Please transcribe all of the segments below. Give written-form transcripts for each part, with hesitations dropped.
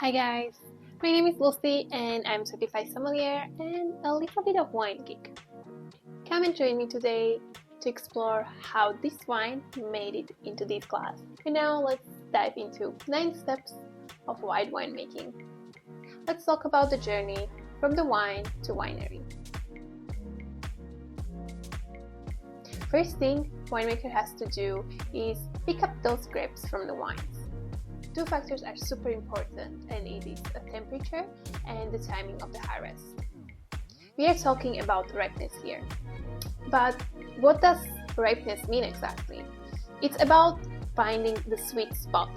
Hi guys, my name is Lucy and I'm certified sommelier and a little bit of wine geek. Come and join me today to explore how this wine made it into this glass. And now let's dive into 9 steps of white winemaking. Let's talk about the journey from the wine to winery. First thing winemaker has to do is pick up those grapes from the wines. 2 factors are super important, and it is the temperature and the timing of the harvest. We are talking about ripeness here. But what does ripeness mean exactly? It's about finding the sweet spot.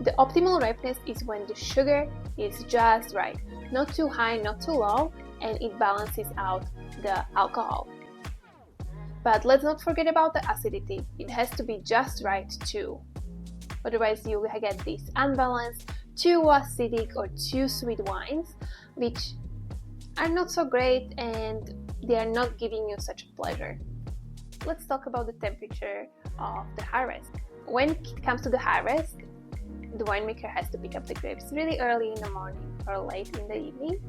The optimal ripeness is when the sugar is just right, not too high, not too low, and it balances out the alcohol. But let's not forget about the acidity. It has to be just right too. Otherwise you will get these unbalanced, too acidic or too sweet wines, which are not so great and they are not giving you such a pleasure. Let's talk about the temperature of the harvest. When it comes to the harvest, the winemaker has to pick up the grapes really early in the morning or late in the evening.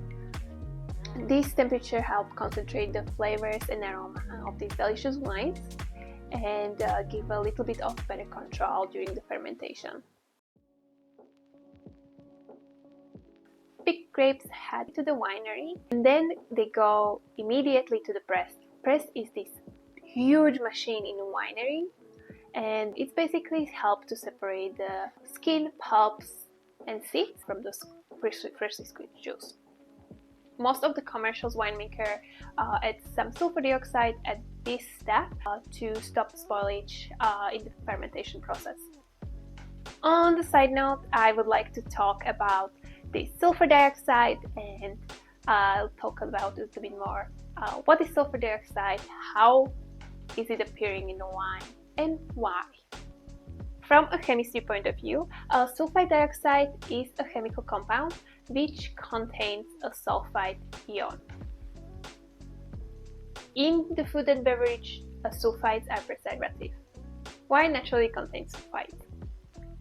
This temperature helps concentrate the flavors and aroma of these delicious wines and give a little bit of better control during the fermentation. Pick grapes, head to the winery, and then they go immediately to the press. Press is this huge machine in a winery, and it's basically help to separate the skin, pulps, and seeds from the freshly squeezed juice. Most of the commercial winemaker add some sulfur dioxide at this step to stop spoilage in the fermentation process. On the side note, I would like to talk about the sulfur dioxide, and I'll talk about it a little bit more. What is sulfur dioxide? How is it appearing in the wine? And why? From a chemistry point of view, sulfur dioxide is a chemical compound which contains a sulfide ion. In the food and beverage, sulfides are preservative. Wine naturally contains sulfides.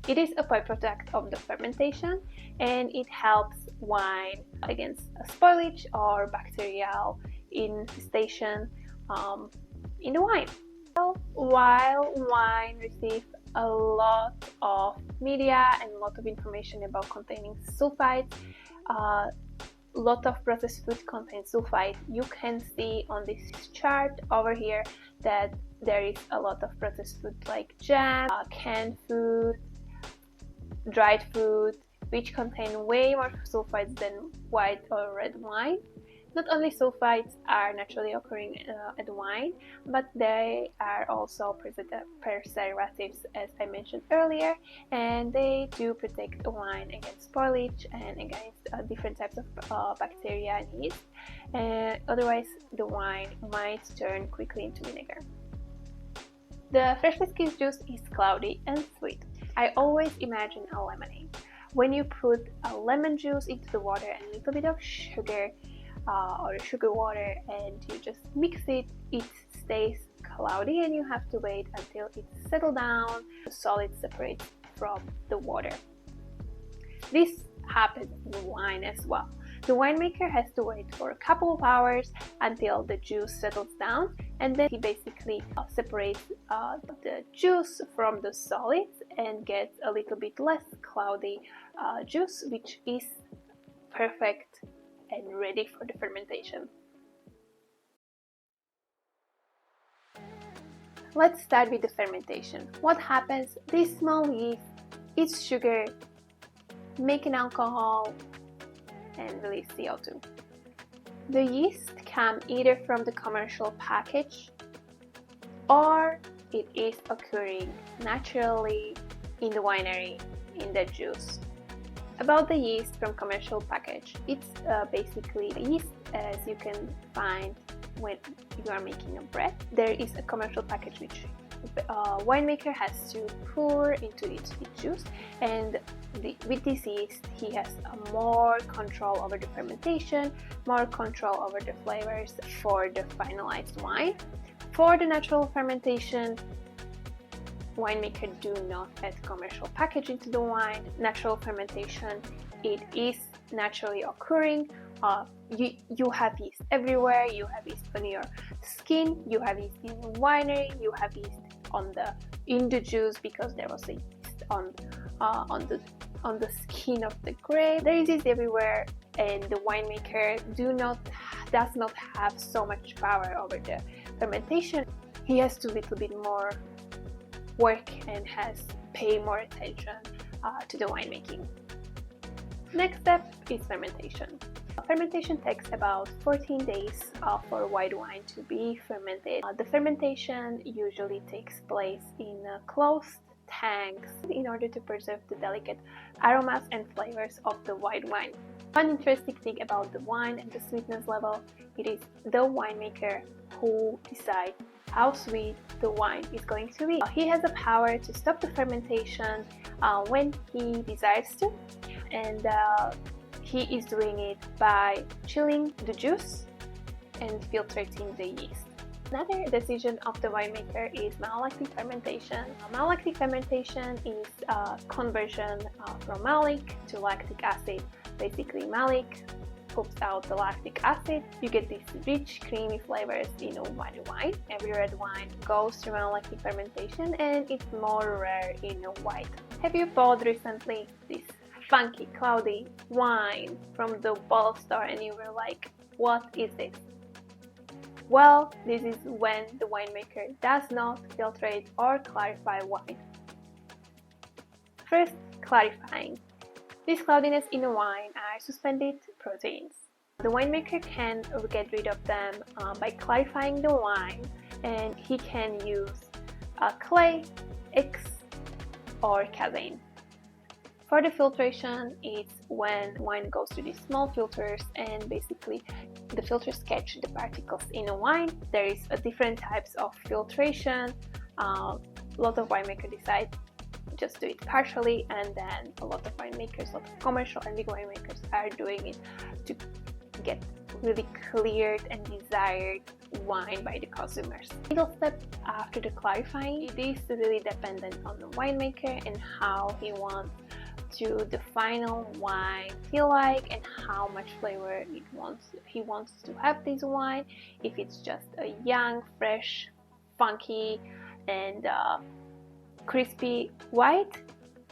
It is a byproduct of the fermentation and it helps wine against spoilage or bacterial infestation in the wine. While wine receives a lot of media and a lot of information about containing sulfides, a lot of processed food contains sulfide. You can see on this chart over here that there is a lot of processed food like jam, canned food, dried food, which contain way more sulfides than white or red wine. Not only sulfides are naturally occurring at wine, but they are also preservatives, as I mentioned earlier, and they do protect the wine against spoilage and against different types of bacteria and yeast. Otherwise, the wine might turn quickly into vinegar. The freshly squeezed juice is cloudy and sweet. I always imagine a lemonade. When you put a lemon juice into the water and a little bit of sugar, or sugar water, and you just mix it, it stays cloudy and you have to wait until it settles down, the solid separates from the water. This happens in wine as well. The winemaker has to wait for a couple of hours until the juice settles down, and then he basically separates the juice from the solids and gets a little bit less cloudy juice, which is perfect and ready for the fermentation. Let's start with the fermentation. What happens? This small yeast eats sugar, make an alcohol, and release CO2. The yeast come either from the commercial package or it is occurring naturally in the winery in the juice. About the yeast from commercial package, it's basically yeast as you can find when you are making a bread. There is a commercial package which winemaker has to pour into its juice, and with this yeast he has more control over the fermentation, more control over the flavors for the finalized wine. For the natural fermentation, winemakers do not add commercial packaging to the wine. Natural fermentation, it is naturally occurring. You have yeast everywhere. You have yeast on your skin. You have yeast in the winery. You have yeast in the juice because there was a yeast on the skin of the grape. There is yeast everywhere, and the winemaker does not have so much power over the fermentation. He has to little bit more work and has pay more attention to the winemaking. Next step is fermentation. Fermentation takes about 14 days for white wine to be fermented. The fermentation usually takes place in closed tanks in order to preserve the delicate aromas and flavors of the white wine. One interesting thing about the wine and the sweetness level, it is the winemaker who decides how sweet the wine is going to be. He has the power to stop the fermentation when he desires to, and he is doing it by chilling the juice and filtrating the yeast. Another decision of the winemaker is malolactic fermentation. Malolactic fermentation is a conversion from malic to lactic acid. Basically, malic poops out the lactic acid. You get these rich, creamy flavors in a white wine. Every red wine goes through malolactic fermentation, and it's more rare in a white. Have you bought recently this funky, cloudy wine from the bottle store and you were like, what is this? Well, this is when the winemaker does not filtrate or clarify wine. First, clarifying. This cloudiness in a wine are suspended proteins. The winemaker can get rid of them by clarifying the wine, and he can use clay, X, or casein. For the filtration, it's when wine goes through these small filters, and basically the filters catch the particles in a wine. There is different types of filtration. A lot of winemakers decide just do it partially, and then a lot of winemakers, a lot of commercial and big winemakers are doing it to get really cleared and desired wine by the consumers. Middle step after the clarifying, it is really dependent on the winemaker and how he wants to the final wine feel like and how much flavor he wants to have this wine. If it's just a young, fresh, funky and crispy white,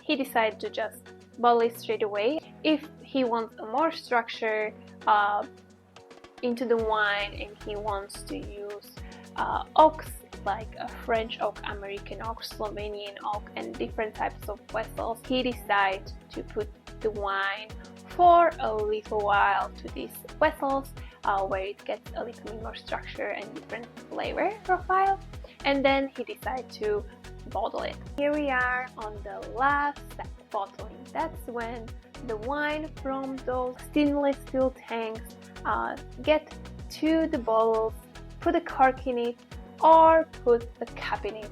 he decides to just bottle it straight away. If he wants a more structure into the wine and he wants to use oaks like a French oak, American oak, Slovenian oak, and different types of vessels, he decides to put the wine for a little while to these vessels where it gets a little bit more structure and different flavor profile, and then he decides to bottle it. Here we are on the last step, bottling. That's when the wine from those stainless steel tanks get to the bottles, put a cork in it, or put a cap in it,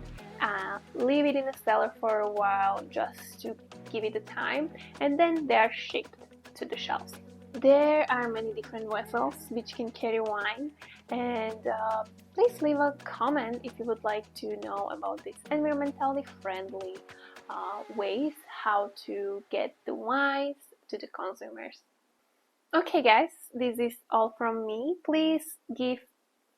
leave it in the cellar for a while just to give it the time, and then they are shipped to the shelves. There are many different vessels which can carry wine, and please leave a comment if you would like to know about these environmentally friendly ways how to get the wines to the consumers. Okay guys, this is all from me. Please give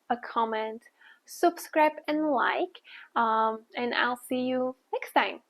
a comment, subscribe and like, and I'll see you next time.